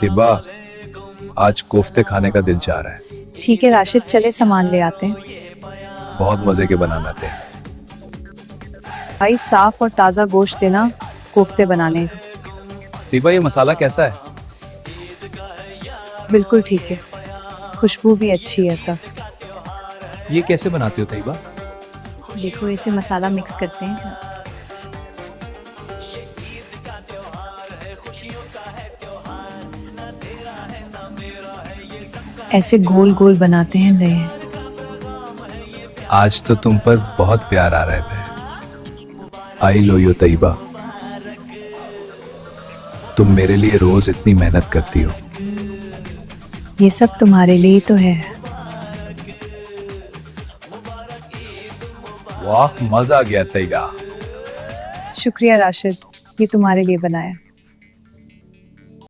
तिबा, आज कोफ्ते खाने का दिल चाह रहा है। ठीक है राशिद, चले सामान ले आते हैं। बहुत मजे के बनाना थे। भाई साफ और ताज़ा गोश्त देना कोफ्ते बनाने। तिबा, ये मसाला कैसा है? बिल्कुल ठीक है, खुशबू भी अच्छी है। तब ये कैसे बनाते हो तैयबा? देखो, इसे मसाला मिक्स करते हैं। ऐसे गोल गोल बनाते हैं नए। आज तो तुम पर बहुत प्यार आ रहा है बहन। आई लो यो तैयबा, तुम मेरे लिए रोज इतनी मेहनत करती हो। ये सब तुम्हारे लिए तो है। वाह, मजा आ गया तैयबा। शुक्रिया राशिद, ये तुम्हारे लिए बनाया।